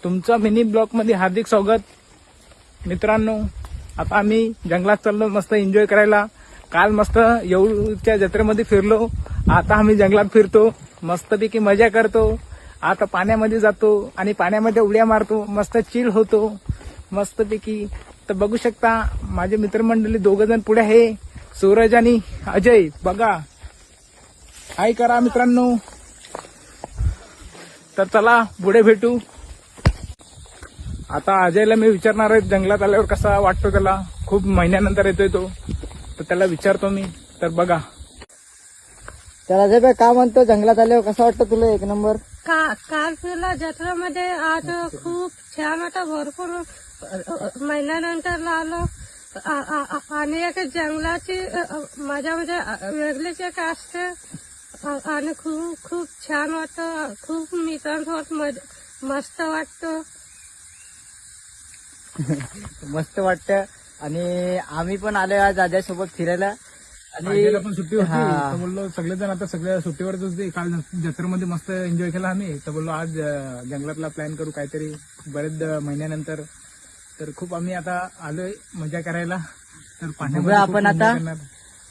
तुमचं mini blog मध्ये हार्दिक स्वागत। मित्रांनो, आता आम्ही जंगलात चाललो मस्त एन्जॉय करायला। काल मस्त येऊरच्या जत्रेमध्ये फिरलो, आता आम्ही जंगलात फिरतो, मस्तपैकी मजा करतो। आता पाण्यामध्ये जातो आणि पाण्यामध्ये उड्या मारतो, मस्त चिल होतो मस्तपैकी। तर बघू शकता माझे मित्रमंडळी दोघ जण पुढे आहे, सूरज आणि अजय। बघा, हाय करा मित्रांनो। तर चला पुढे भेटू। आता अजयला मी विचारणार आहे जंगलात आल्यावर कसा वाटतो त्याला, खूप महिन्यानंतर येतोय तो, तर त्याला विचारतो मी। तर बघा, तर अजय भाई काय म्हणतो, जंगलात आल्यावर कसं वाटतं तुला? एक नंबर। काल फिरला जत्रेमध्ये, आज खूप छान वाटतं, भरपूर महिन्यानंतर आलो आणि एक जंगलाची मजा म्हणजे वेगळीच एक असते आणि खूप खूप छान वाटतं, खूप मित्रांसोबत मस्त वाटतं। मस्त वाटतं। आणि आम्ही पण आलोय आज अजय सोबत फिरायला आणि अजयला पण सुट्टी होती, तर बोललो सगळेजण आता सगळ्या सुट्टीवरच होते। काल जत्रेमध्ये मस्त एन्जॉय केला आम्ही, तर बोललो आज जंगलातला प्लॅन करू काहीतरी बरेच महिन्यानंतर। तर खूप आम्ही आता आलोय मजा करायला। तर पाण्यामध्ये आपण खूप enjoy आता करणार।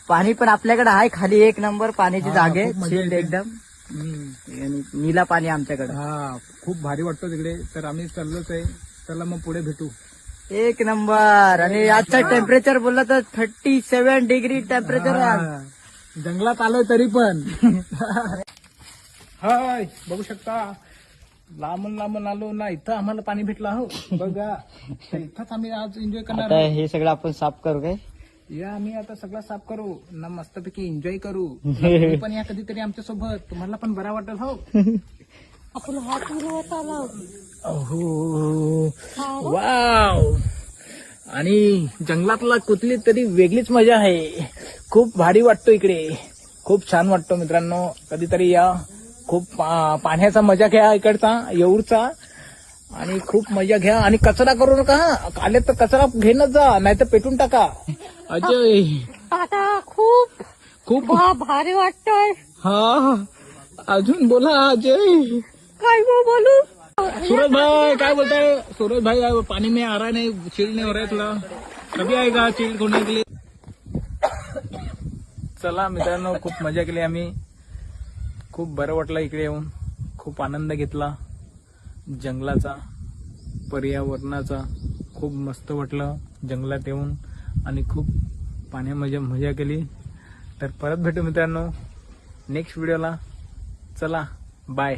पाणी पण आपल्याकडे आहे खाली, एक नंबर पाण्याची हा, जागे, खूप मजा चिल्ड येते। एकदम। आणि नीला पाणी आमच्याकडे। हा, खूप भारी वाटतो तिकडे। तर आम्ही चाललोच आहे, चला मग पुढे भेटू। एक नंबर। आणि आजचा टेम्परेचर बोलला तर 37 डिग्री टेम्परेचर आहे आज। हा, जंगलात आलोय तरी पण हाय बघू शकता, लांबून लांबून आलो ना, इथं आम्हाला पाणी भेटलं हो बघा। तर इथंच आम्ही आज एन्जॉय करणार आता आहोत। हे सगळं आपण साफ करू काय? या आम्ही आता सगळं साफ करू ना, मस्तपैकी एन्जॉय करू। तुम्ही पण या कधीतरी आमच्या सोबत, तुम्हाला पण बरा वाटेल हो। आपण हात फिरवत आलो। ओहो, वाव। आणि जंगलातला कुठली तरी वेगळीच मजा आहे, खूप भारी वाटतो इकडे, खूप छान वाटतो मित्रांनो। कधीतरी या, खूप पाण्याचा मजा घ्या इकडचा येऊरचा, आणि खूप मजा घ्या। आणि कचरा करू नका, आले तर कचरा घेणं जा, नाही तर पेटून टाका। अजय, आता खूप खूप भारी वाटतंय। हा, अजून बोला अजय। काय बोलू? सूरज भाई काय बोलताय? सूरज भाई पानी में आ रहा नहीं, चिल नहीं हो रहा है थोड़ा, कभी आएगा चिल होने के लिए। चला मित्रांनो, खूप मजा केली आम्ही, खूप बरं वाटलं इकडे येऊन, खूप आनंद घेतला जंगलाचा, पर्यावरणाचा। खूप मस्त वाटलं जंगलात येऊन आणि खूप पाण्यामध्ये मजा केली। तर परत भेटू मित्रांनो नेक्स्ट व्हिडिओला। चला बाय।